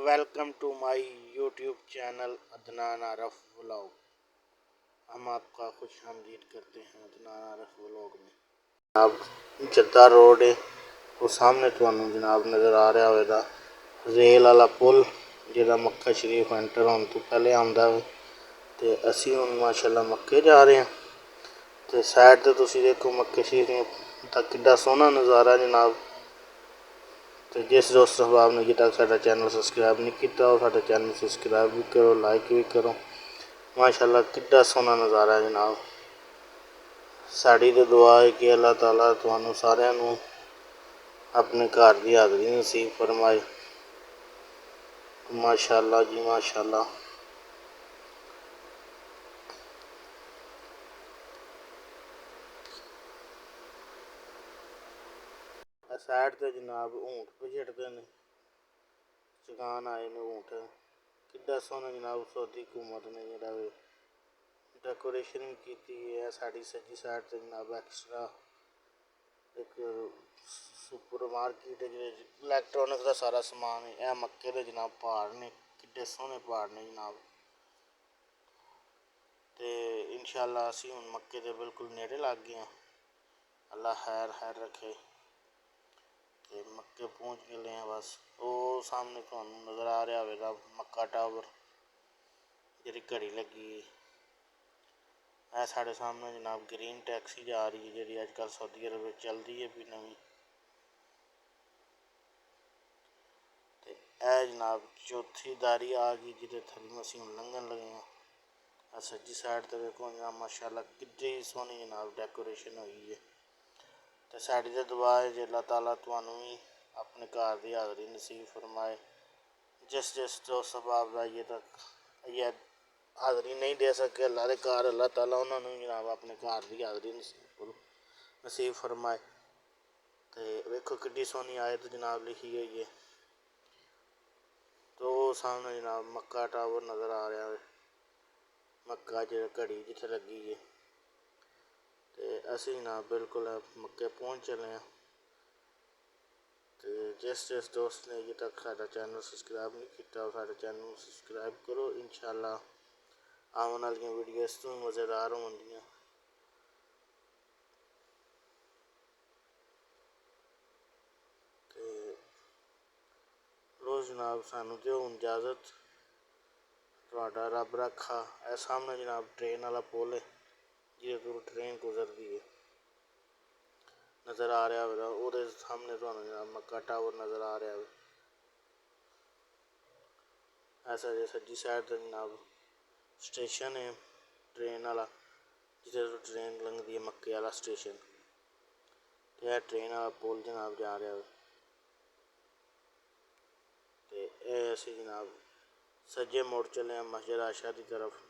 Welcome to my YouTube channel Adnan Arif vlog. हम आपका खुश आमदीद करते हैं अदनान आरफ व्लॉग में। जनाब जद्दा रोड है वो सामने तुहानू जनाब नज़र आ रहा होगा रेल वाला पुल जिहड़ा मक्का शरीफ एंटर होने तो पहले आंदा है। तो असी हुण माशाअल्लाह मक्के जा रहे हैं। तो साइड तो तुसीं देखो मक्के शरीफ दा किड्डा सोहना नज़ारा जनाब। तो जिस दोस्त अहबाब ने अजे तक साडा चैनल सबसक्राइब नहीं किया वो साडा चैनल सबसक्राइब भी करो, लाइक भी करो। माशाअल्लाह किड्डा सोहना नज़ारा है जनाब। साड़ी तो दुआ है कि अल्लाह ताला तुहानू सारिਆਂ ਨੂੰ अपने घर की हाज़री नसीब फरमाए। माशाअल्लाह जी माशाअल्लाह। साइड ते जनाब ऊँट पछड़ते हैं, चुगान आए ने ऊँट। किड्डा सोहना जनाब सऊदी हुकूमत ने जिहड़ा वे डेकोरेशन भी की है। साड़ी सज्जी साइड से जनाब एक्स्ट्रा एक सुपर मार्केट है जिहदे इलैक्ट्रॉनिक का सारा समान है। यह मक्के के जनाब पहाड़ ने, किड्डे सोहने पहाड़ ने जनाब। तो इंशाअल्लाह असी हुण मक्के के बिल्कुल नेड़े लग गए हैं। अल्लाह खैर रखे। तो मक्के पहुँच गए हैं बस। वो सामने तुहानू नज़र आ रहा होगा मक्का टावर जिहड़ी घड़ी लगी है। साढ़े सामने जनाब ग्रीन टैक्सी जा रही है जी अजकल सऊदी अरब में चलती है भी नवी। तो यह जनाब चौथी दारी आ गई जिहदे थल्लों असीं हुण लंघन लगे हैं। सज्जी साइड तो देखो जनाब माशाअल्लाह कितनी सोहनी जनाब डेकोरेशन हुई है। तो साड़ी तो दुआ है जे अल्लाह ताला तुहानू भी अपने घर की हाज़री नसीब फरमाए। जिस दोस्त अहबाब अजे तक ये हाज़री नहीं दे सके अल्लाह के घर, अल्लाह ताला उन्होंने जनाब अपने घर की हाज़री नसीब फरमाए। तो वेखो किड्डी सोहनी आयत जनाब लिखी हुई है। तो सामने जनाब मक्का टावर नज़र आ रहा है, मक्का जो घड़ी जिथे लगी है। तो असी जनाब बिल्कुल मक्के पहुँच चले हैं। तो जिस दोस्त ने अजे तक साडा चैनल सबसक्राइब नहीं किया वो साडे चैनल सबसक्राइब करो। इंशाअल्लाह आने वाली वीडियो इस तो मज़ेदार होंदियां। तो लो जनाब सानू दो हुण इजाज़त, तुहाडा रब रखा। ए सामने जनाब ट्रेन वाला पुल है जिहदे थ्रू ट्रेन गुजरती है नज़र आ रहा होगा। वो सामने तुहानू जनाब मक्का टावर नज़र आ रहा है। ऐसा जो सज्जी साइड तो जनाब स्टेशन है ट्रेन वाला जिधर तो ट्रेन लंघती है मक्के वाला स्टेशन। तो यह ट्रेन वाला पुल जनाब जा रहा है। तो यह असी जनाब सज्जे मुड़ चले हैं मस्जिद आयशा की तरफ।